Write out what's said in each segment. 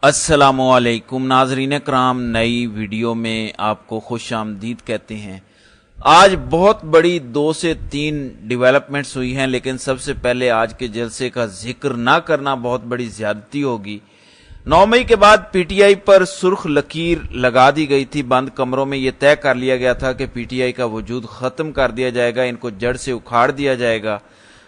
अस्सलामुअलैकुम नाजरीन कराम, नई वीडियो में आपको खुश आमदीद कहते हैं। आज बहुत बड़ी 2 से 3 डेवलपमेंट्स हुई हैं, लेकिन सबसे पहले आज के जलसे का जिक्र ना करना बहुत बड़ी ज्यादती होगी। 9 मई के बाद पीटीआई पर सुर्ख लकीर लगा दी गई थी। बंद कमरों में यह तय कर लिया गया था कि पीटीआई का वजूद खत्म कर दिया जाएगा, इनको जड़ से उखाड़ दिया जाएगा।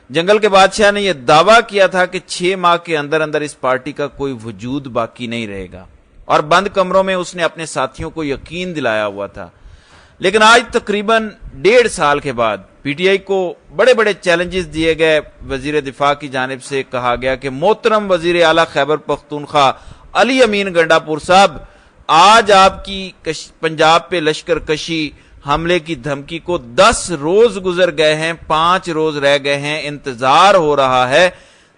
जंगल के बादशाह ने यह दावा किया था कि 6 माह के अंदर अंदर इस पार्टी का कोई वजूद बाकी नहीं रहेगा, और बंद कमरों में उसने अपने साथियों को यकीन दिलाया हुआ था। लेकिन आज तकरीबन 1.5 साल के बाद पीटीआई को बड़े बड़े चैलेंजेस दिए गए। वजीर दिफा की जानिब से कहा गया कि मोहतरम वजीर आला खैबर पख्तूनख्वा अली अमीन गंडापुर साहब, आज आपकी पंजाब पे लश्कर कशी हमले की धमकी को 10 रोज गुजर गए हैं, 5 रोज रह गए हैं, इंतजार हो रहा है।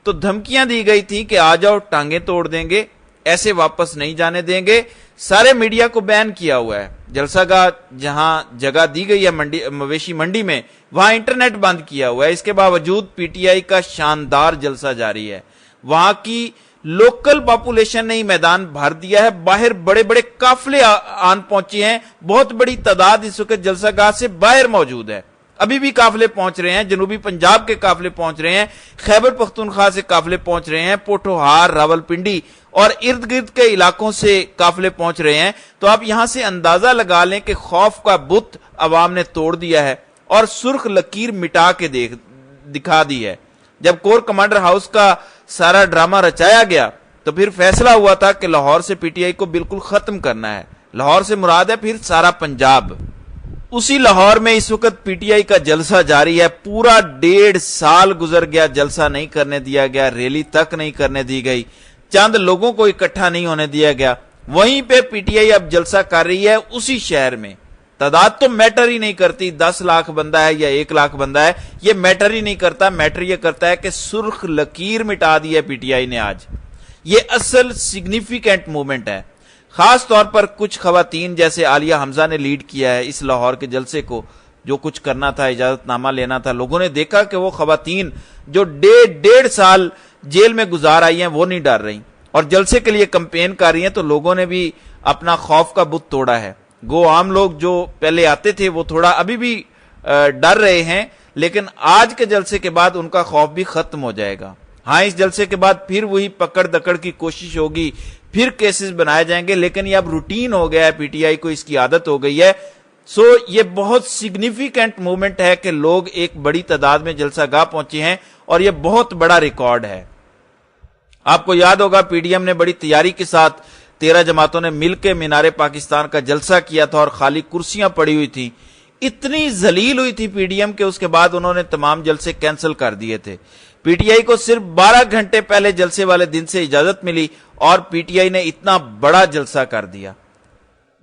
तो धमकियां दी गई थी कि आ जाओ, टांगे तोड़ देंगे, ऐसे वापस नहीं जाने देंगे। सारे मीडिया को बैन किया हुआ है। जलसागाह जहां जगह दी गई है मवेशी मंडी में, वहां इंटरनेट बंद किया हुआ है। इसके बावजूद पीटीआई का शानदार जलसा जारी है। वहां की लोकल पॉपुलेशन ने ही मैदान भर दिया है। बाहर बड़े बड़े काफले आन पहुंचे हैं। बहुत बड़ी तादाद इस वक्त जलसागाह से बाहर मौजूद है। अभी भी काफले पहुंच रहे हैं, जनूबी पंजाब के काफले पहुंच रहे हैं, खैबर पख्तूनख्वा से काफले पहुंच रहे हैं, पोठोहार, रावलपिंडी और इर्द गिर्द के इलाकों से काफले पहुंच रहे हैं। तो आप यहां से अंदाजा लगा लें कि खौफ का बुत अवाम ने तोड़ दिया है और सुर्ख लकीर मिटा के दिखा दी है। जब कोर कमांडर हाउस का सारा ड्रामा रचाया गया तो फिर फैसला हुआ था कि लाहौर से पीटीआई को बिल्कुल खत्म करना है। लाहौर से मुराद है फिर सारा पंजाब। उसी लाहौर में इस वक्त पीटीआई का जलसा जारी है। पूरा 1.5 साल गुजर गया, जलसा नहीं करने दिया गया, रैली तक नहीं करने दी गई, चंद लोगों को इकट्ठा नहीं होने दिया गया। वहीं पे पीटीआई अब जलसा कर रही है उसी शहर में। तादाद तो मैटर ही नहीं करती, 10 लाख बंदा है या 1 लाख बंदा है, ये मैटर ही नहीं करता। मैटर ये करता है कि सुर्ख लकीर मिटा दी है पीटीआई ने आज। ये असल सिग्निफिकेंट मूवमेंट है। खास तौर पर कुछ खवातीन जैसे आलिया हमजा ने लीड किया है इस लाहौर के जलसे को। जो कुछ करना था, इजाजतनामा लेना था, लोगों ने देखा कि वो खवातीन जो 1.5 साल जेल में गुजार आई हैं वो नहीं डर रही और जलसे के लिए कंपेन कर रही हैं। तो लोगों ने भी अपना खौफ का बुत तोड़ा है। गो आम लोग जो पहले आते थे वो थोड़ा अभी भी डर रहे हैं, लेकिन आज के जलसे के बाद उनका खौफ भी खत्म हो जाएगा। हाँ, इस जलसे के बाद फिर वही पकड़ दकड़ की कोशिश होगी, फिर केसेस बनाए जाएंगे, लेकिन ये अब रूटीन हो गया है, पीटीआई को इसकी आदत हो गई है। सो ये बहुत सिग्निफिकेंट मूवमेंट है कि लोग एक बड़ी तादाद में जलसागाह पहुंचे हैं और ये बहुत बड़ा रिकॉर्ड है। आपको याद होगा पीडीएम ने बड़ी तैयारी के साथ 13 जमातों ने मिलकर मीनारे पाकिस्तान का जलसा किया था और खाली कुर्सियां पड़ी हुई थी। इतनी जलील हुई थी पीडीएम के, उसके बाद उन्होंने तमाम जलसे कैंसिल कर दिए थे। पीटीआई को सिर्फ 12 घंटे पहले जलसे वाले दिन से इजाजत मिली और पीटीआई ने इतना बड़ा जलसा कर दिया।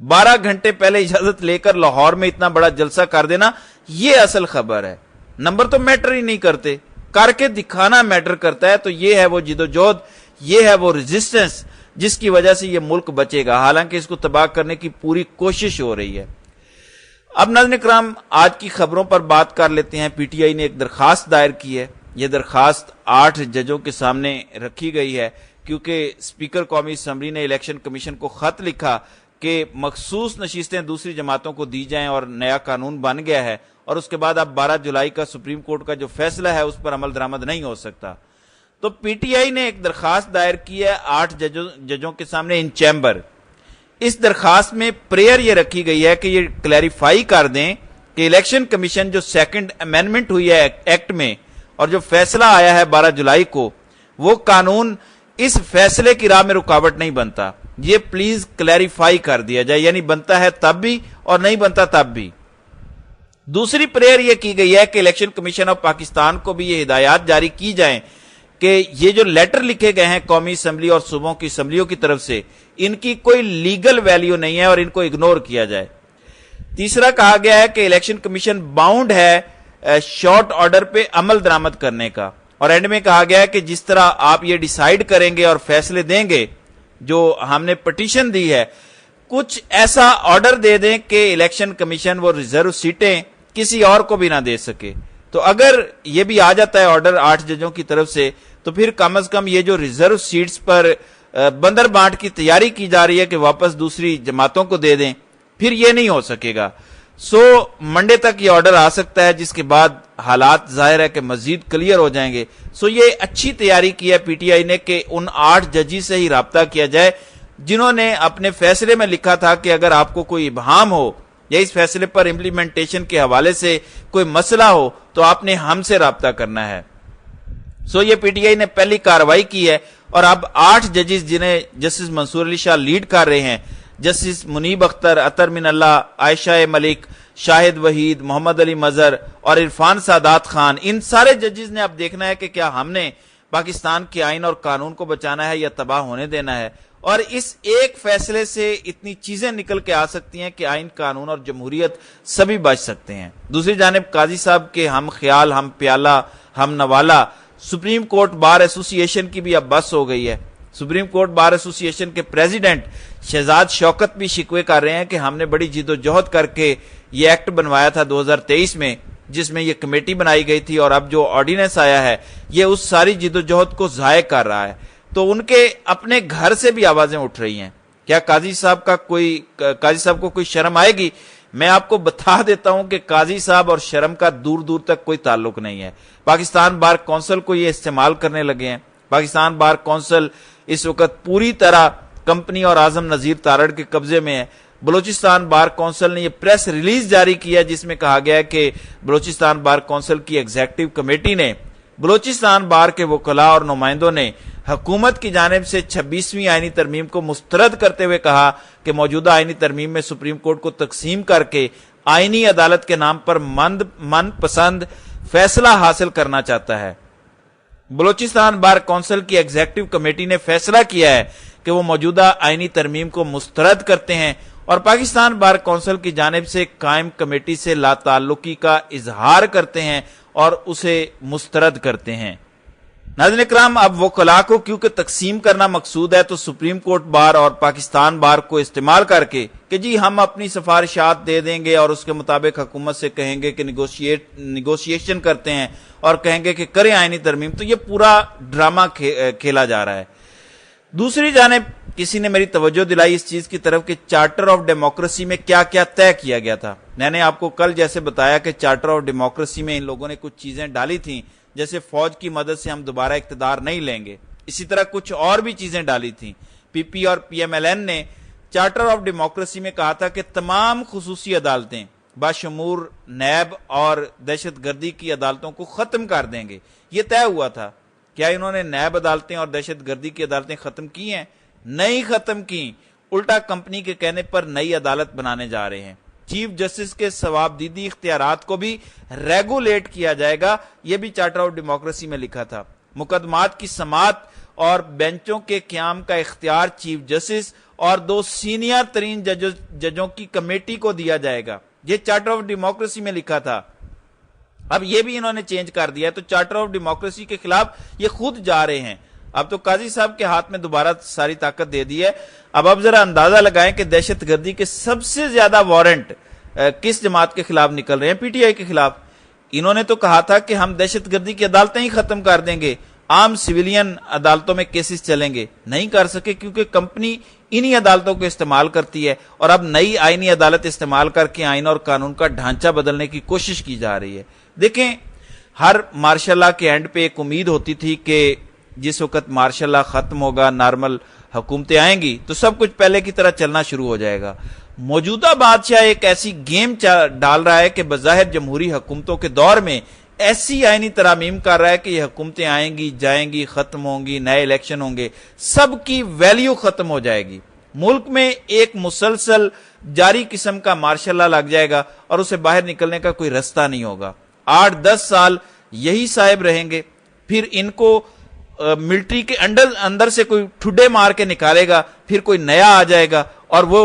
12 घंटे पहले इजाजत लेकर लाहौर में इतना बड़ा जलसा कर देना, यह असल खबर है। नंबर तो मैटर ही नहीं करते, करके दिखाना मैटर करता है। तो यह है वो जिदोजहद, यह है वो रेजिस्टेंस जिसकी वजह से यह मुल्क बचेगा। हालांकि इसको तबाह करने की पूरी कोशिश हो रही है। अब नाज़रीन इकराम, आज की खबरों पर बात कर लेते हैं। पीटीआई ने एक दरखास्त दायर की है। यह दरखास्त 8 जजों के सामने रखी गई है, क्योंकि स्पीकर कौमी असम्बली ने इलेक्शन कमीशन को खत लिखा कि मखसूस नशीस्तें दूसरी जमातों को दी जाएं और नया कानून बन गया है, और उसके बाद अब 12 जुलाई का सुप्रीम कोर्ट का जो फैसला है उस पर अमल दरामद नहीं हो सकता। तो पीटीआई ने एक दरखास्त दायर की है 8 जजों के सामने इन चैम्बर। इस दरखास्त में प्रेयर ये रखी गई है कि ये क्लैरिफाई कर दें कि इलेक्शन कमीशन जो 2nd अमेंडमेंट हुई है एक्ट में और जो फैसला आया है 12 जुलाई को, वो कानून इस फैसले की राह में रुकावट नहीं बनता। ये प्लीज क्लैरिफाई कर दिया जाए, यानी बनता है तब भी और नहीं बनता तब भी। दूसरी प्रेयर यह की गई है कि इलेक्शन कमीशन ऑफ पाकिस्तान को भी ये हिदायत जारी की जाए कि ये जो लेटर लिखे गए हैं कौमी असम्बली और सूबों की असम्बलियों की तरफ से, इनकी कोई लीगल वैल्यू नहीं है और इनको इग्नोर किया जाए। तीसरा कहा गया है कि इलेक्शन कमीशन बाउंड है शॉर्ट ऑर्डर पे अमल दरामद करने का, और एंड में कहा गया है कि जिस तरह आप ये डिसाइड करेंगे और फैसले देंगे, जो हमने पिटीशन दी है, कुछ ऐसा ऑर्डर दे दें कि इलेक्शन कमीशन वो रिजर्व सीटें किसी और को भी ना दे सके। तो अगर ये भी आ जाता है ऑर्डर 8 जजों की तरफ से, तो फिर कम से कम ये जो रिजर्व सीट्स पर बंदर बांट की तैयारी की जा रही है कि वापस दूसरी जमातों को दे दें, फिर ये नहीं हो सकेगा। मंडे तक ये ऑर्डर आ सकता है, जिसके बाद हालात जाहिर है कि मजीद क्लियर हो जाएंगे। ये अच्छी तैयारी की है पीटीआई ने कि उन 8 जजी से ही राब्ता किया जाए जिन्होंने अपने फैसले में लिखा था कि अगर आपको कोई इबहाम हो या इस फैसले पर इंप्लीमेंटेशन के हवाले से कोई मसला हो तो आपने हमसे राब्ता करना है। ये पीटीआई ने पहली कार्रवाई की है और अब 8 जजेस जिन्हें जस्टिस मंसूर अली शाह लीड कर रहे हैं, जस्टिस मुनीब अख्तर, अतर मिनल्ला, आयशा मलिक, शाहिद वहीद, मोहम्मद अली मजहर और इरफान सादात खान, इन सारे जजेस ने अब देखना है कि क्या हमने पाकिस्तान के आइन और कानून को बचाना है या तबाह होने देना है। और इस एक फैसले से इतनी चीजें निकल के आ सकती हैं कि आइन, कानून और जमहूरियत सभी बच सकते हैं। दूसरी जानिब काजी साहब के हम ख्याल, हम प्याला, हम नवाला सुप्रीम कोर्ट बार एसोसिएशन की भी अब बस हो गई है। सुप्रीम कोर्ट बार एसोसिएशन के प्रेसिडेंट शहजाद शौकत भी शिकवे कर रहे हैं कि हमने बड़ी जिदोजहद करके ये एक्ट बनवाया था 2023 में, जिसमें ये कमेटी बनाई गई थी, और अब जो ऑर्डिनेंस आया है ये उस सारी जिदोजहद को जाय कर रहा है। तो उनके अपने घर से भी आवाजें उठ रही हैं। क्या काजी साहब को कोई शर्म आएगी? मैं आपको बता देता हूं कि काजी साहब और शर्म का दूर दूर तक कोई ताल्लुक नहीं है। पाकिस्तान बार कौंसिल को ये इस्तेमाल करने लगे हैं। पाकिस्तान बार कौंसिल इस वक्त पूरी तरह कंपनी और आजम नजीर तारड़ के कब्जे में है। बलूचिस्तान बार कौंसिल ने ये प्रेस रिलीज जारी किया जिसमें कहा गया है कि बलूचिस्तान बार कौंसिल की एग्जीक्यूटिव कमेटी ने बलूचिस्तान बार के वकला और नुमाइंदों ने हुकूमत की जानिब से 26वीं आईनी तरमीम को मुस्तरद करते हुए कहा कि मौजूदा आईनी तरमीम में सुप्रीम कोर्ट को तकसीम करके आईनी अदालत के नाम पर मनपसंद फैसला हासिल करना चाहता है। बलूचिस्तान बार कौंसिल की एग्जीक्यूटिव कमेटी ने फैसला किया है कि वो मौजूदा आईनी तरमीम को मुस्तरद करते हैं और पाकिस्तान बार कौंसिल की जानिब से कायम कमेटी से लाताल्लुकी का इजहार करते हैं और उसे मुस्तरद करते हैं। नाज़रीन इकराम, अब वकला को क्योंकि तकसीम करना मकसूद है तो सुप्रीम कोर्ट बार और पाकिस्तान बार को इस्तेमाल करके कि जी हम अपनी सिफारिशात दे देंगे और उसके मुताबिक हुकूमत से कहेंगे कि निगोशिएशन करते हैं और कहेंगे कि करें आईनी तरमीम, तो ये पूरा ड्रामा खेला जा रहा है। दूसरी जानिब किसी ने मेरी तवज्जो दिलाई इस चीज की तरफ कि चार्टर ऑफ डेमोक्रेसी में क्या क्या तय किया गया था। मैंने आपको कल जैसे बताया कि चार्टर ऑफ डेमोक्रेसी में इन लोगों ने कुछ चीजें डाली थी, जैसे फौज की मदद से हम दोबारा इख्तिदार नहीं लेंगे। इसी तरह कुछ और भी चीजें डाली थी। पीपी और पीएमएलएन ने चार्टर ऑफ डेमोक्रेसी में कहा था कि तमाम खुसूसी अदालतें बाशमूर नैब और दहशतगर्दी की अदालतों को खत्म कर देंगे। ये तय हुआ था। क्या इन्होंने नैब अदालतें और दहशतगर्दी की अदालतें खत्म की हैं? नहीं खत्म की। उल्टा कंपनी के कहने पर नई अदालत बनाने जा रहे हैं। चीफ जस्टिस के सवाबदीदी इख्तियारात को भी रेगुलेट किया जाएगा, यह भी चार्टर ऑफ डेमोक्रेसी में लिखा था। मुकदमात की समाअत और बेंचों के क्याम का इख्तियार चीफ जस्टिस और 2 सीनियर तरीन जजों की कमेटी को दिया जाएगा। यह चार्टर ऑफ डेमोक्रेसी में लिखा था। अब यह भी इन्होंने चेंज कर दिया है, तो चार्टर ऑफ डेमोक्रेसी के खिलाफ ये खुद जा रहे हैं। अब तो काजी साहब के हाथ में दोबारा सारी ताकत दे दी है। अब आप जरा अंदाजा लगाएं कि दहशतगर्दी के सबसे ज्यादा वारंट किस जमात के खिलाफ निकल रहे हैं? पीटीआई के खिलाफ। इन्होंने तो कहा था कि हम दहशतगर्दी की अदालतें ही खत्म कर देंगे, आम सिविलियन अदालतों में केसेस चलेंगे। नहीं कर सके क्योंकि कंपनी इन्हीं अदालतों को इस्तेमाल करती है और अब नई आईनी अदालत इस्तेमाल करके आइन और कानून का ढांचा बदलने की कोशिश की जा रही है। देखें, हर मार्शल लॉ के एंड पे एक उम्मीद होती थी कि जिस वक्त मार्शल लॉ खत्म होगा, नॉर्मल हुकूमतें आएंगी तो सब कुछ पहले की तरह चलना शुरू हो जाएगा। मौजूदा बादशाह एक ऐसी गेम डाल रहा है कि बज़ाहिर जमहूरी हुकूमतों के दौर में ऐसी आईनी तरामीम कर रहा है कि ये हुकूमतें आएंगी, जाएंगी, खत्म होंगी, नए इलेक्शन होंगे, सबकी वैल्यू खत्म हो जाएगी। मुल्क में एक मुसलसल जारी किस्म का मार्शल लॉ लग जाएगा और उसे बाहर निकलने का कोई रास्ता नहीं होगा। 8-10 साल यही साहिब रहेंगे, फिर इनको मिलिट्री के अंदर से कोई ठुड्डे मार के निकालेगा, फिर कोई नया आ जाएगा और वो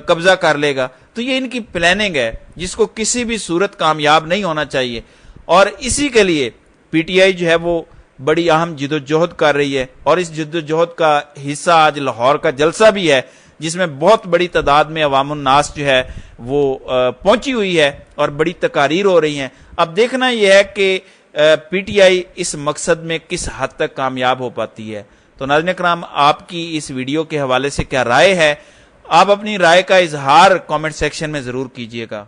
कब्जा कर लेगा। तो ये इनकी प्लानिंग है जिसको किसी भी सूरत कामयाब नहीं होना चाहिए। और इसी के लिए पीटीआई जो है वो बड़ी अहम जिदोजहद कर रही है और इस जिदोजहद का हिस्सा आज लाहौर का जलसा भी है, जिसमें बहुत बड़ी तादाद में अवामुन नास जो है वो पहुंची हुई है और बड़ी तकारीर हो रही हैं। अब देखना यह है कि पीटीआई इस मकसद में किस हद तक कामयाब हो पाती है। تو ناظرین کرام، آپ کی اس ویڈیو کے حوالے سے کیا رائے ہے؟ آپ اپنی رائے کا اظہار کامنٹ سیکشن میں ضرور کیجیے گا۔